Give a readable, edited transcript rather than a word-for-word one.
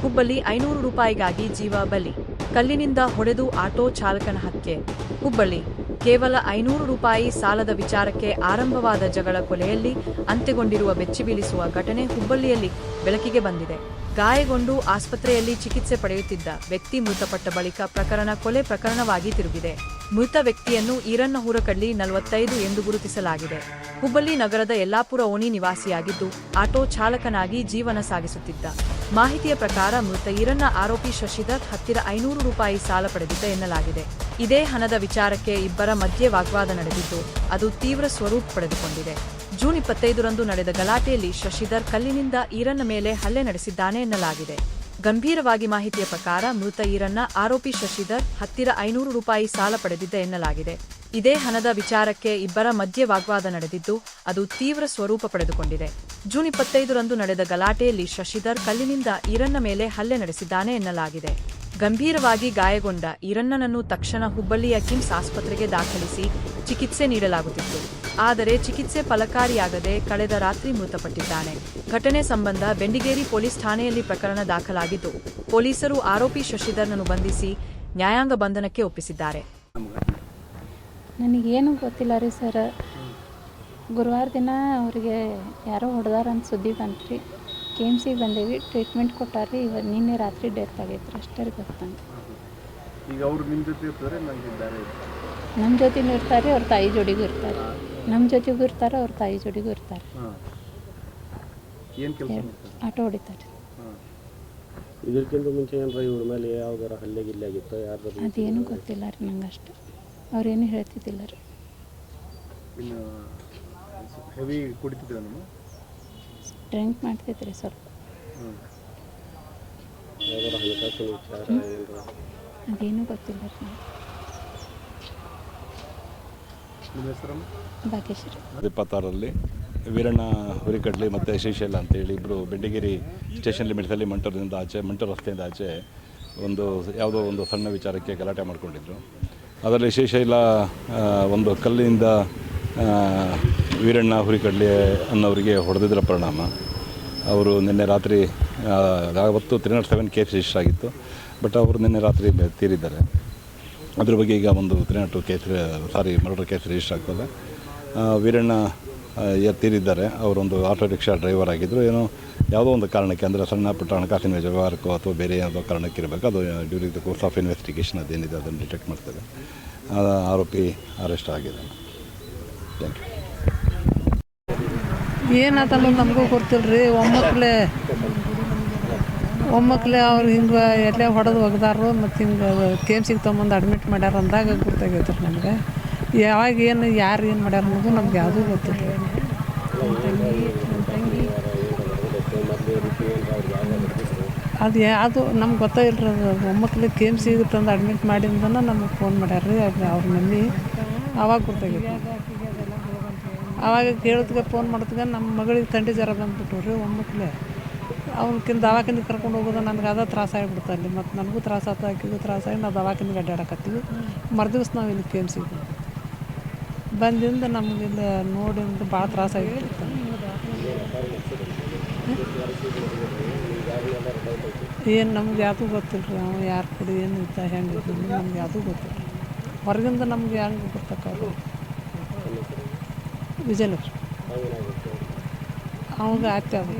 ಹುಬ್ಬಳ್ಳಿ 500 ರೂಪಾಯಿಗಾಗಿ ಜೀವ ಬಲಿ. ಕಲ್ಲಿನಿಂದ ಹೊಡೆದು ಆಟೋ ಚಾಲಕನ ಹತ್ಯೆ. ಹುಬ್ಬಳ್ಳಿ ಕೇವಲ 500 ರೂಪಾಯಿ ಸಾಲದ ವಿಚಾರಕ್ಕೆ ಆರಂಭವಾದ ಜಗಳ ಕೊಲೆಯಲ್ಲಿ ಅಂತ್ಯಗೊಂಡಿರುವ ಬೆಚ್ಚಿಬೀಳಿಸುವ ಘಟನೆ ಹುಬ್ಬಳ್ಳಿಯಲ್ಲಿ ಬೆಳಕಿಗೆ ಬಂದಿದೆ. ಗಾಯಗೊಂಡು ಆಸ್ಪತ್ರೆಯಲ್ಲಿ ಚಿಕಿತ್ಸೆ ಪಡೆಯುತ್ತಿದ್ದ ವ್ಯಕ್ತಿ ಮೃತಪಟ್ಟ ಬಳಿಕ ಪ್ರಕರಣ ಕೊಲೆ ಪ್ರಕರಣವಾಗಿ ತಿರುಗಿದೆ. ಮೃತ ವ್ಯಕ್ತಿಯನ್ನು ಈರಣ್ಣ ಹುರಕಡ್ಲಿ 45 ಎಂದು ಗುರುತಿಸಲಾಗಿದೆ. ಹುಬ್ಬಳ್ಳಿ ನಗರದ ಯಲ್ಲಾಪುರ ಓಣಿ ನಿವಾಸಿಯಾಗಿದ್ದು ಆಟೋ ಚಾಲಕನಾಗಿ ಜೀವನ ಸಾಗಿಸುತ್ತಿದ್ದ. ಮಾಹಿತಿಯ ಪ್ರಕಾರ ಮೃತ ಈರಣ್ಣ ಆರೋಪಿ ಶಶಿಧರ್ ಹತ್ತಿರ 500 ರೂಪಾಯಿ ಸಾಲ ಪಡೆದಿದ್ದ ಎನ್ನಲಾಗಿದೆ. ಇದೇ ಹಣದ ವಿಚಾರಕ್ಕೆ ಇಬ್ಬರ ಮಧ್ಯೆ ವಾಗ್ವಾದ ನಡೆದಿದ್ದು ಅದು ತೀವ್ರ ಸ್ವರೂಪ ಪಡೆದುಕೊಂಡಿದೆ. ಜೂನ್ 25ರಂದು ನಡೆದ ಗಲಾಟೆಯಲ್ಲಿ ಶಶಿಧರ್ ಕಲ್ಲಿನಿಂದ ಈರಣ್ಣ ಮೇಲೆ ಹಲ್ಲೆ ನಡೆಸಿದ್ದಾನೆ ಎನ್ನಲಾಗಿದೆ. ಗಂಭೀರವಾಗಿ ಮಾಹಿತಿಯ ಪ್ರಕಾರ ಮೃತ ಈರಣ್ಣ ಆರೋಪಿ ಶಶಿಧರ್ ಹತ್ತಿರ 500 ರೂಪಾಯಿ ಸಾಲ ಪಡೆದಿದ್ದ ಎನ್ನಲಾಗಿದೆ. ಇದೇ ಹಣದ ವಿಚಾರಕ್ಕೆ ಇಬ್ಬರ ಮಧ್ಯೆ ವಾಗ್ವಾದ ನಡೆದಿದ್ದು ಅದು ತೀವ್ರ ಸ್ವರೂಪ ಪಡೆದುಕೊಂಡಿದೆ. ಜೂನ್ 25ರಂದು ನಡೆದ ಗಲಾಟೆಯಲ್ಲಿ ಶಶಿಧರ್ ಕಲ್ಲಿನಿಂದ ಈರಣ್ಣ ಮೇಲೆ ಹಲ್ಲೆ ನಡೆಸಿದ್ದಾನೆ ಎನ್ನಲಾಗಿದೆ. ಗಂಭೀರವಾಗಿ ಗಾಯಗೊಂಡ ಈರಣ್ಣನನ್ನು ತಕ್ಷಣ ಹುಬ್ಬಳ್ಳಿಯ ಕಿಮ್ಸ್ ಆಸ್ಪತ್ರೆಗೆ ದಾಖಲಿಸಿ ಚಿಕಿತ್ಸೆ ನೀಡಲಾಗುತ್ತಿತ್ತು. ಆದರೆ ಚಿಕಿತ್ಸೆ ಫಲಕಾರಿಯಾಗದೆ ಕಳೆದ ರಾತ್ರಿ ಮೃತಪಟ್ಟಿದ್ದಾನೆ. ಘಟನೆ ಸಂಬಂಧ ಬೆಂಡಿಗೇರಿ ಪೊಲೀಸ್ ಠಾಣೆಯಲ್ಲಿ ಪ್ರಕರಣ ದಾಖಲಾಗಿದ್ದು ಪೊಲೀಸರು ಆರೋಪಿ ಶಶಿಧರ್ನನ್ನು ಬಂಧಿಸಿ ನ್ಯಾಯಾಂಗ ಬಂಧನಕ್ಕೆ ಒಪ್ಪಿಸಿದ್ದಾರೆ. ನನಗೇನು ಗೊತ್ತಿಲ್ಲ ರೀ ಸರ್. ಗುರುವಾರ ದಿನ ಅವರಿಗೆ ಯಾರೋ ಹೊಡೆದಾರ ಅಂತ ಸುದ್ದಿ ಬಂತ್ರಿ. KMCಗೆ ಬಂದೇವಿ, ಟ್ರೀಟ್ಮೆಂಟ್ ಕೊಟ್ಟಾರ್ರಿ. ನಿನ್ನೆ ರಾತ್ರಿ ಡೆತ್ ಆಗೈತ್ರಿ, ಅಷ್ಟೇ ಗೊತ್ತಂಗೆ. ಈಗ ಅವರು ನಿಮ್ಮ ಜೊತೆ ಇರ್ತಾರೆ, ನಮ್ಮ ಜೊತೆನೂ ಇರ್ತಾರೆ, ಅವ್ರ ತಾಯಿ ಜೋಡಿಗೂ ಇರ್ತಾರೆ. ನಮ್ಮ ಜೊತೆಗೂ ಇರ್ತಾರೆ, ಅವ್ರ ತಾಯಿ ಜೋಡಿಗೂ ಇರ್ತಾರೆ. ಆಟೋ ಹೊಡಿತಾರೆ. ಇದಕ್ಕಿಂತ ಮುಂಚೆ ಏನಾರ ಇವ್ರ ಮೇಲೆ ಯಾವ್ದಾರ ಹಲ್ಲೆ ಗಿಲ್ಲೆ ಆಗಿತ್ತು? ಅದೇನು ಗೊತ್ತಿಲ್ಲ ರೀ ನಂಗೆ ಅಷ್ಟು. ಅವ್ರೇನು ಹೇಳ್ತಿದ್ದಿಲ್ಲ ರೀ. ಹೆವಿ ಕುಡಿತಿದ್ರ ನೀವು? ಡ್ರಿಂಕ್ ಮಾಡ್ತಿದ್ರಿ ಸ್ವಲ್ಪ. ಅದೇನು ಗೊತ್ತಿಲ್ಲ ರೀ. ನಿಮ್ಮ ಹೆಸರು? ಭಾಗ್ಯಶ್ರೀ. 26ರಲ್ಲಿ ವೀರಣ್ಣ ಹುರಿಕಡ್ಲಿ ಮತ್ತು ಶ್ರೀಶೈಲ ಅಂತೇಳಿ ಇಬ್ಬರು ಬೆಂಡಿಗೇರಿ ಸ್ಟೇಷನ್ ಲಿಮಿಟ್ಸಲ್ಲಿ ಮಂಟೂರು ರಸ್ತೆಯಿಂದ ಆಚೆ ಯಾವುದೋ ಒಂದು ಸಣ್ಣ ವಿಚಾರಕ್ಕೆ ಗಲಾಟೆ ಮಾಡಿಕೊಂಡಿದ್ರು. ಅದರಲ್ಲಿ ಶ್ರೀಶೈಲ ಒಂದು ಕಲ್ಲಿನಿಂದ ವೀರಣ್ಣ ಹುರಿಕಡ್ಲಿ ಅನ್ನೋರಿಗೆ ಹೊಡೆದಿದ್ದರ ಪರಿಣಾಮ ಅವರು ನಿನ್ನೆ ರಾತ್ರಿ ಅವತ್ತು 307 ಕೇಸ್ ರಿಜಿಸ್ಟರ್ ಆಗಿತ್ತು. ಬಟ್ ಅವರು ನಿನ್ನೆ ರಾತ್ರಿ ತೀರಿದ್ದಾರೆ. ಅದ್ರ ಬಗ್ಗೆ ಈಗ ಒಂದು 302 ಮರ್ಡರ್ ಕೇಸ್ ರಿಜಿಸ್ಟರ್ ಆಗ್ತದೆ. ವೀರಣ್ಣ ತೀರಿದ್ದಾರೆ. ಅವರೊಂದು ಆಟೋ ರಿಕ್ಷಾ ಡ್ರೈವರ್ ಆಗಿದ್ದರು. ಯಾವುದೋ ಒಂದು ಕಾರಣಕ್ಕೆ, ಅಂದರೆ ಸಣ್ಣ ಪುಟ್ಟ ಹಣಕಾಸಿನ ವ್ಯವಹಾರಕ್ಕೋ ಅಥವಾ ಬೇರೆ ಯಾವುದೋ ಕಾರಣಕ್ಕೆ ಇರಬೇಕು. ಅದು during the course of investigation ಅದೇನಿದೆ ಅದನ್ನು ಡಿಟೆಕ್ಟ್ ಮಾಡ್ತೇವೆ. ಆರೋಪಿ ಅರೆಸ್ಟ್ ಆಗಿದೆ. Thank you. ಏನಾತಲ್ಲ ನಮಗೂ ಗೊತ್ತಿಲ್ಲ ರೀ. ಒಮ್ಮಕ್ಕಲೇ ಅವ್ರು ಹಿಂಗೆ ಎಲ್ಲೇ ಹೊಡೆದು ಒಗ್ದಾರು ಮತ್ತು ಹಿಂಗೆ KMCಗೆ ತೊಗೊಂಬಂದು ಅಡ್ಮಿಟ್ ಮಾಡ್ಯಾರ ಅಂದಾಗ ಗೊತ್ತಾಗೈತೆ ರೀ ನಮ್ಗೆ. ಯಾವಾಗ ಯಾರು ಏನು ಮಾಡ್ಯಾರ ಅನ್ನೋದು ನಮ್ಗೆ ಯಾವುದೂ ಗೊತ್ತಿಲ್ಲ ರೀ. ಅದು ನಮ್ಗೆ ಗೊತ್ತಾಗಿಲ್ಲ ರೀ. ಅದು ಒಮ್ಮಕ್ಕಲೇ KMCಗೆ ತಂದು ಅಡ್ಮಿಟ್ ಮಾಡಿಂದನ ನಮಗೆ ಫೋನ್ ಮಾಡ್ಯಾರ ರೀ ಅವ್ರ ಮಂದಿ. ಆವಾಗ ಗೊತ್ತಾಗೈತೆ. ಆವಾಗ ಕೇಳಿದ್ಗೆ ಫೋನ್ ಮಾಡಿದ್ಗೆ ನಮ್ಮ ಮಗಳಿಗೆ ಥಂಡಿ ಜ್ವರ ಬಂದ್ಬಿಟ್ಟು ರೀ ಒಮ್ಮಕ್ಕಲೇ. ಅವ್ನಕ್ಕಿಂತ ದವಾಖಾನಿಗೆ ಕರ್ಕೊಂಡು ಹೋಗೋದು ನನಗೆ ಅದ ತ್ರಾಸ ಆಗಿಬಿಡ್ತು ಅಲ್ಲಿ. ಮತ್ತು ನನಗೂ ತ್ರಾಸ ಆಯ್ತು, ಆಕಿಗೂ ತ್ರಾಸಾಗಿ ನಾವು ದವಾಖಾನಿಗೆ ಅಡ್ಡಾಡಕತ್ತೀವಿ. ಮರುದಿವ್ಸ ನಾವು ಇಲ್ಲಿ KMCಗೆ ಬಂದಿಂದ ನಮಗಿಲ್ಲ ನೋಡಿಂದ ಭಾಳ ತ್ರಾಸ ಆಗಿಬಿಡ್ತು. ಏನು ನಮ್ಗೆ ಯಾವುದೂ ಗೊತ್ತಿಲ್ಲ ರೀ. ಅವ್ನು ಯಾರು ಕೊಡಿ ಏನು ಇದ್ದ ಹೆಂಗೆ ಇದ್ದು ನಮ್ಗೆ ಯಾವುದೂ ಗೊತ್ತಿಲ್ಲ. ಹೊರಗಿಂದ ನಮ್ಗೆ ಹೆಂಗೆ ಗೊತ್ತಾಗೋದು. ವಿಜಯಲಕ್ಷ್ಮಿ ಅವಾಗ ಆಯ್ತು ಅದು.